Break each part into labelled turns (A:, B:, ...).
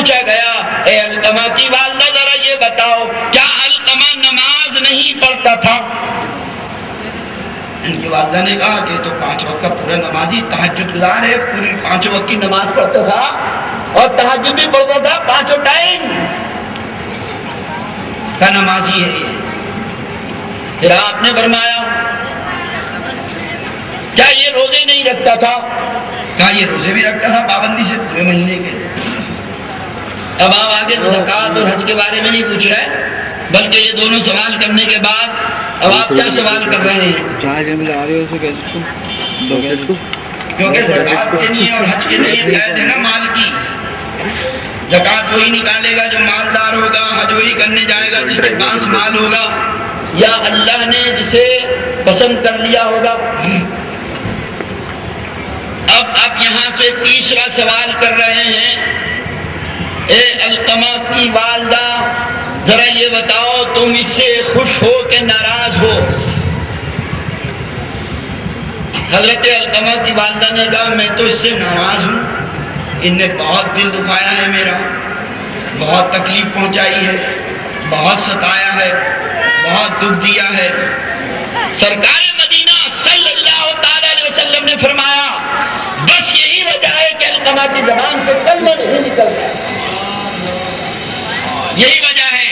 A: پوچھا گیا اے علقمہ کی والدہ ذرا یہ بتاؤ کیا علقمہ نماز نہیں پڑھتا تھا؟ ان کی والدہ نے کہا کہ تو 5 وقت کا پورا نمازی تہجد گزار ہے، پوری 5 وقت کی نماز پڑھتا تھا اور تہجد بھی پڑھتا تھا، 5 ٹائم کا نمازی ہے یہ۔ پھر آپ نے فرمایا کیا یہ روزے نہیں رکھتا تھا؟ کہا یہ روزے بھی رکھتا تھا پابندی سے پورے مہینے کے۔ اب آپ آگے زکوٰۃ اور حج کے بارے میں نہیں پوچھ رہے بلکہ یہ دونوں سوال کرنے کے بعد اب آپ کیا سوال کر رہے ہیں؟ کیونکہ زکوٰۃ کے لیے اور حج کے لیے قید ہے نا مال کی۔ زکوٰۃ وہی نکالے گا جو مالدار ہوگا، حج وہی کرنے جائے گا جس کے پاس مال ہوگا یا اللہ نے جسے پسند کر لیا ہوگا۔ اب یہاں سے تیسرا سوال کر رہے ہیں اے علقمہ کی والدہ ذرا یہ بتاؤ تم اس سے خوش ہو کہ ناراض ہو؟ حضرت علقمہ کی والدہ نے کہا میں تو اس سے ناراض ہوں، ان نے بہت دل دکھایا ہے میرا، بہت تکلیف پہنچائی ہے، بہت ستایا ہے، بہت دکھ دیا ہے۔ سرکار مدینہ صلی اللہ تعالی علیہ وسلم نے فرمایا بس یہی وجہ ہے کہ علقمہ کی زبان سے کلمہ نہیں نکلتا، یہی وجہ ہے۔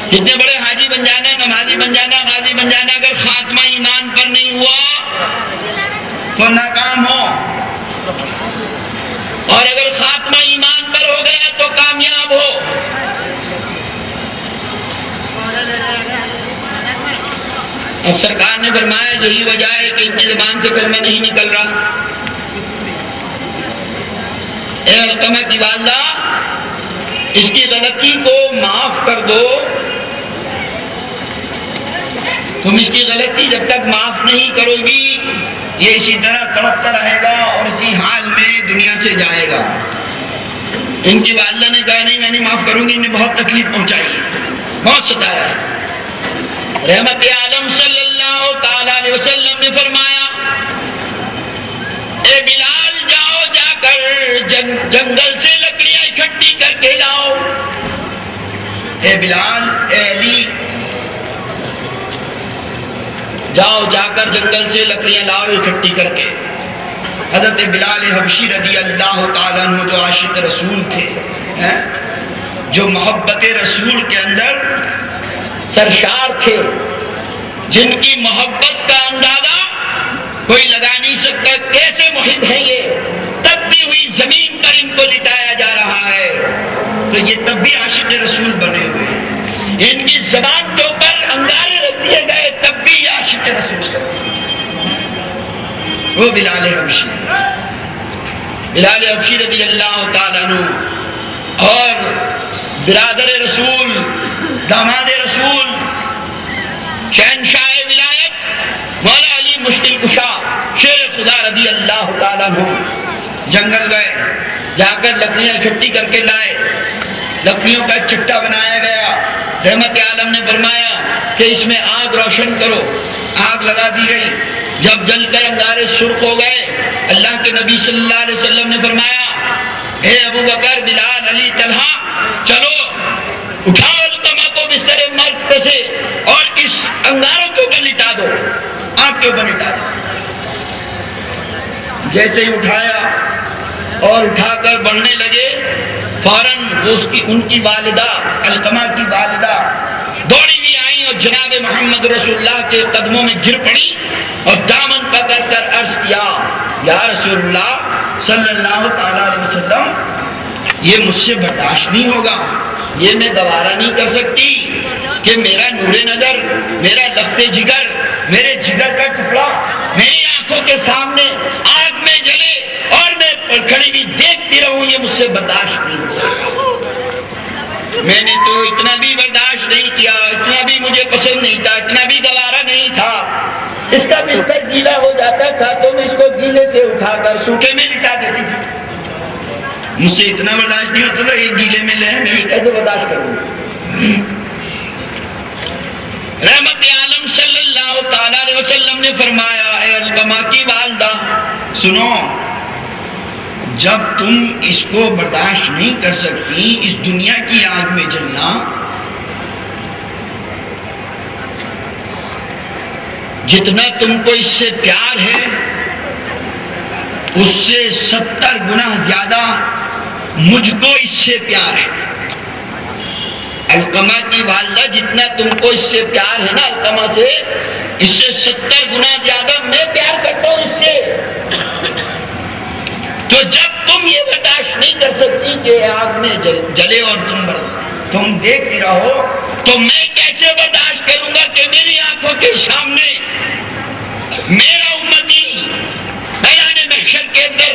A: کتنے بڑے حاجی بن جانا، نمازی بن جانا، غازی بن جانا، اگر خاتمہ ایمان پر نہیں ہوا تو ناکام ہو، اور اگر خاتمہ ایمان پر ہو گیا تو کامیاب ہو۔ اب سرکار نے فرمایا یہی وجہ ہے کہ ان کی زبان سے کلمہ نہیں نکل رہا۔ اے علقمہ کی والدہ اس کی غلطی کو معاف کر دو، تم اس کی غلطی جب تک معاف نہیں کرو گی یہ اسی طرح تڑپتا رہے گا اور اسی حال میں دنیا سے جائے گا۔ ان کی والدہ نے کہا نہیں میں نہیں معاف کروں گی، انہیں بہت تکلیف پہنچائی ہے، بہت ستایا ہے۔ رحمت عالم صلی اللہ تعالی علیہ وسلم نے فرمایا اے بلال جاؤ جا کر جنگل سے لکڑیاں اکٹھی کر کے لاؤ۔ اے بلال، اے علی، جاؤ جا کر جنگل سے لکڑیاں لاؤ اکٹھی کر کے۔ حضرت بلال حبشی رضی اللہ تعالیٰ عنہ جو عاشق رسول تھے، جو محبت رسول کے اندر سرشار تھے، جن کی محبت کا اندازہ کوئی لگا نہیں سکتا کیسے محب ہیں یہ، تبتی ہوئی زمین پر ان کو لٹایا جا رہا ہے تو یہ تب بھی عاشق رسول بنے ہوئے ہیں۔ ان کی زبان کے اوپر انگارے رکھ دیے گئے تب بھی یہ عاشق رسول ہے۔ وہ بلال حبشی، بلال حبشی رضی اللہ تعالیٰ عنہ اور برادر رسول، داماد رسول، شہنشاہ ولایت مولا علی مشکل کشا شیر خدا رضی اللہ تعالیٰ عنہ جنگل گئے، جا کر لکڑیاں اکٹھی کر کے لائے، لکڑیوں کا چٹا بنایا گیا۔ رحمت عالم نے فرمایا کہ اس میں آگ روشن کرو، آگ لگا دی گئی۔ جب جل کر انگارے سرخ ہو گئے اللہ کے نبی صلی اللہ علیہ وسلم نے فرمایا اے ابو بکر، بلال، علی، طلحہ چلو اٹھاؤ علقمہ کو بستر مرگ سے اور اس انگاروں کے اوپر لٹا دو، آگ کے اوپر لٹا دو۔ جیسے ہی اٹھایا اور اٹھا کر بڑھنے لگے فوراً ان کی والدہ، علقمہ کی والدہ دوڑی ہوئی آئیں اور جناب محمد رسول اللہ کے قدموں میں گر پڑی اور دامن پکڑ کر عرض کیا یا رسول اللہ صلی اللہ تعالیٰ علیہ وسلم یہ مجھ سے برداشت نہیں ہوگا، یہ میں گوارا نہیں کر سکتی کہ میرا نور نظر، میرا لخت جگر، میرے جگر کا ٹکڑا میری آنکھوں کے سامنے آگ میں جلے اور میں کھڑی بھی دیکھتی رہوں، یہ مجھ سے برداشت نہیں ہوگا۔ میں نے تو اتنا بھی برداشت نہیں کیا، اتنا بھی مجھے پسند نہیں تھا، اتنا بھی گوارا نہیں تھا۔ اس کا بستر گیلا ہو جاتا تھا تو میں اس کو گیلے سے اٹھا کر سوکھے میں لٹا دیتی تھی، مجھ سے اتنا برداشت نہیں ہوتا تھا، یہ گیلے میں لے میں کیسے برداشت کروں۔ رحمت عالم صلی اللہ تعالی علیہ وسلم نے فرمایا اے علقمہ کی والدہ سنو، جب تم اس کو برداشت نہیں کر سکتی، اس دنیا کی آگ میں جلنا، جتنا تم کو اس سے پیار ہے اس سے 70 گنا زیادہ مجھ کو اس سے پیار ہے۔ علقمہ کی والدہ جتنا تم کو اس سے پیار ہے نا، علقمہ سے، اس سے 70 گنا زیادہ میں پیار کرتا ہوں اس سے۔ تو جب تم یہ برداشت نہیں کر سکتی کہ آگ میں جلے اور تم دیکھتی رہو، تو میں کیسے برداشت کروں گا کہ میری آنکھوں کے سامنے میرا امتی میدان محشر کے اندر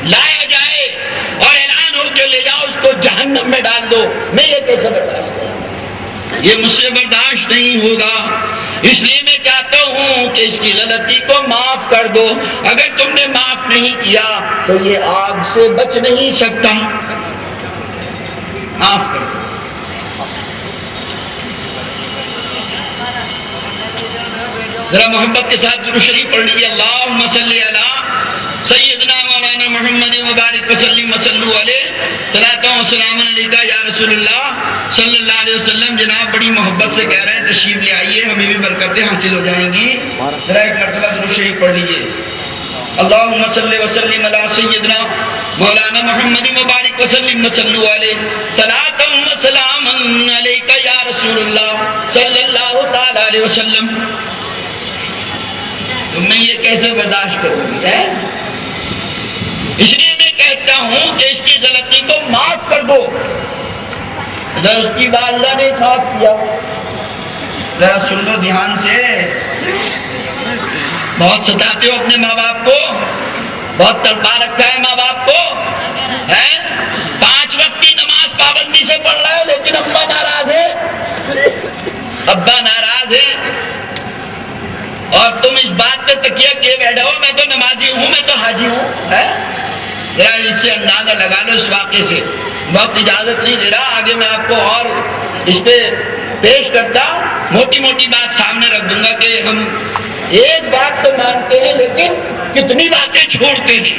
A: لایا جائے اور اعلان ہو کے لے جاؤ اس کو جہنم میں ڈال دو؟ میں یہ کیسے برداشت کروں؟ یہ مجھ سے برداشت نہیں ہوگا۔ اس لیے میں چاہتا ہوں کہ اس کی غلطی کو معاف کر دو۔ اگر تم نے معاف نہیں کیا تو یہ آگ سے بچ نہیں سکتا۔ معاف کر دو۔ ذرا محبت کے ساتھ درود شریف پڑھ لیجیے۔ اللہم صلی علی سیدنا مولانا محمد مبارک وسلم وصلو علیہ صلاۃ و سلام علیکہ یا رسول اللہ صلی اللہ علیہ وسلم۔ جناب بڑی محبت سے کہہ رہے ہیں تشریف لے آئیے، ہمیں بھی برکتیں حاصل ہو جائیں گی۔ ذرا ایک مرتبہ درود شریف پڑھ لیجیے۔ اللہم صلی وسلم علی سیدنا مولانا محمد مبارک وسلم وصلو علیہ صلاۃ و سلام علیکہ یا رسول اللہ صلی اللہ تعالی علیہ وسلم۔ تو میں یہ کیسے برداشت کروں گی؟ اس لیے میں کہتا ہوں کہ اس کی غلطی کو معاف کر دو۔ اگر اس کی والدہ نے معاف کیا، ذرا سن لو دھیان سے، بہت ستاتے ہو اپنے ماں باپ کو، بہت تڑپا رکھا ہے ماں باپ کو، 5 وقت کی نماز پابندی سے پڑھ رہا ہے لیکن ابا ناراض ہے، ابا ناراض ہے، اور تم اس بات پہ تکیہ کیے بیٹھے ہو میں تو نمازی ہوں، میں تو حاجی ہوں۔ ذرا اس سے اندازہ لگا لو اس واقعے سے۔ وقت اجازت نہیں دے رہا، آگے میں آپ کو اور اس پہ پیش کرتا، موٹی موٹی بات سامنے رکھ دوں گا کہ ہم ایک بات تو مانتے ہیں لیکن کتنی باتیں چھوڑتے ہیں۔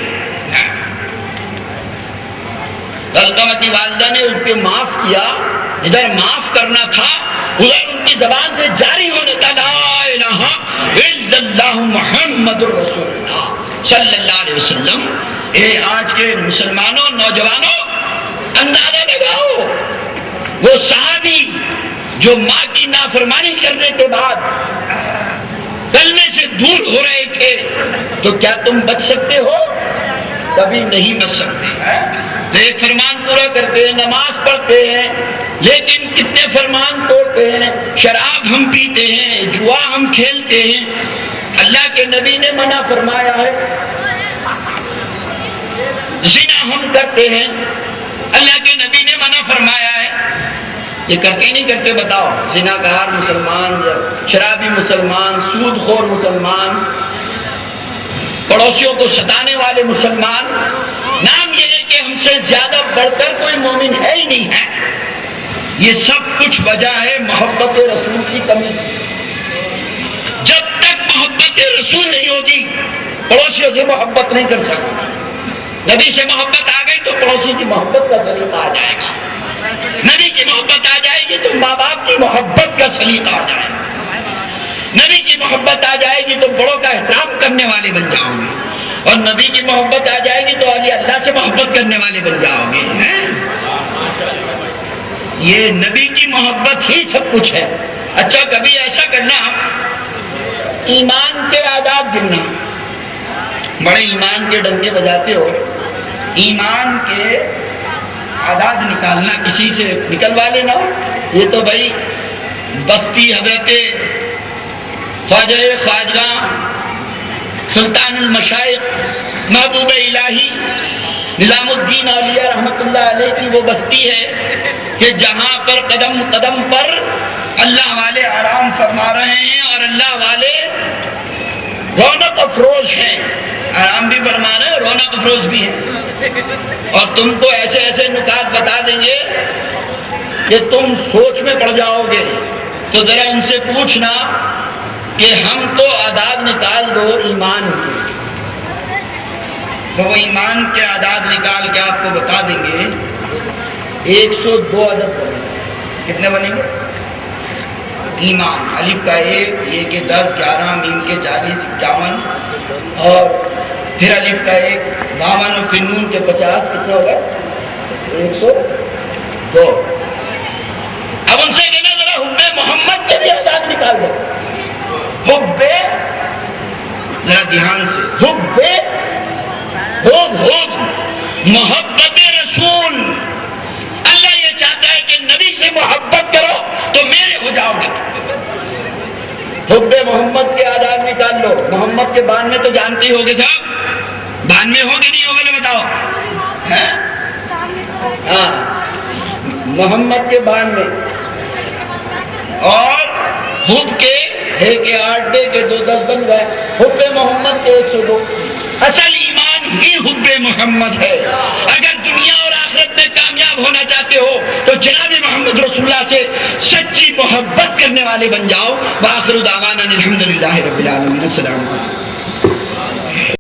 A: علقمہ کی والدہ نے ان کو معاف کیا، ادھر معاف کرنا تھا، ادھر ان کی زبان سے جاری ہونے کا لا الہ الا اللہ محمد رسول اللہ صلی اللہ علیہ وسلم۔ اے آج کے مسلمانوں، نوجوانوں، اندازہ لگاؤ، وہ صحابی جو ماں کی نافرمانی کرنے کے بعد کلمے سے دور ہو رہے تھے، تو کیا تم بچ سکتے ہو؟ کبھی نہیں بچ سکتے۔ ایک فرمان پورا کرتے ہیں، نماز پڑھتے ہیں، لیکن کتنے فرمان توڑتے ہیں۔ شراب ہم پیتے ہیں، جوا ہم کھیلتے ہیں، اللہ کے نبی نے منع فرمایا ہے۔ زنا ہم کرتے ہیں، اللہ کے نبی نے منع فرمایا ہے۔ یہ کرتے نہیں کرتے بتاؤ؟ زناکار مسلمان، شرابی مسلمان، سود خور مسلمان، پڑوسیوں کو ستانے والے مسلمان، نام یہ ہے کہ ہم سے زیادہ بڑھ کر کوئی مومن ہے ہی نہیں ہے۔ یہ سب کچھ وجہ ہے محبت رسول کی کمی۔ جب تک محبت رسول نہیں ہوگی پڑوسیوں سے محبت نہیں کر سکتا۔ نبی سے محبت آ گئی تو پڑوسی کی محبت کا سلیقہ آ جائے گا، نبی کی محبت آ جائے گی تو ماں باپ کی محبت کا سلیقہ آ جائے گا، نبی کی محبت آ جائے گی تو بڑوں کا احترام کرنے والے بن جاؤ گے، اور نبی کی محبت آ جائے گی تو اللہ سے محبت کرنے والے بن جاؤ گے۔ یہ نبی کی محبت ہی سب کچھ ہے۔ اچھا کبھی ایسا کرنا، ایمان کے آداب گننا، بڑے ایمان کے ڈنگے بجاتے ہو، ایمان کے آداب نکالنا، کسی سے نکلوا لینا۔ یہ تو بھائی بستی حضرت خواجہ خواجگاں سلطان المشائخ محبوب الہی نظام الدین اولیاء رحمۃ اللہ علیہ کی وہ بستی ہے کہ جہاں پر قدم قدم پر اللہ والے آرام فرما رہے ہیں اور اللہ والے رونق افروز ہیں، آرام بھی فرما رہے ہیں، رونق افروز بھی ہیں، اور تم کو ایسے ایسے نکات بتا دیں گے کہ تم سوچ میں پڑ جاؤ گے۔ تو ذرا ان سے پوچھنا کہ ہم تو آداب نکال دو ایمان کی، تو وہ ایمان کے اعداد نکال کے آپ کو بتا دیں گے 102 عدد بنے گے۔ کتنے بنیں گے؟ ایمان، الف کا 1، یہ کے 10، 11، میم کے 40، 51، اور پھر الف کا 1، 52، اور پھر نون کے 50، کتنا ہوگا؟ 102۔ اب ان سے کہنا ذرا حب محمد کے بھی اعداد نکال دیں۔ حب، ذرا دھیان سے، حب محبت رسول، اللہ یہ چاہتا ہے کہ نبی سے محبت کرو تو میرے ہو جاؤ گے۔ حب محمد کے اعداد نکال لو۔ محمد کے 92 تو جانتے ہی ہوگے صاحب، 92 ہوگے نہیں ہوگے نا بتاؤ؟ ہاں، محمد کے 92 اور حب کے 1 کے 8، 2 کے 2، 10 بن گئے۔ حب محمد کے 102۔ اصل ایمان ہی حب محمد ہے۔ اگر دنیا اور آخرت میں کامیاب ہونا چاہتے ہو تو جناب محمد رسول اللہ سے سچی محبت کرنے والے بن جاؤ۔ وآخر دعوانا الحمدللہ رب العالمین۔ السلام علیکم۔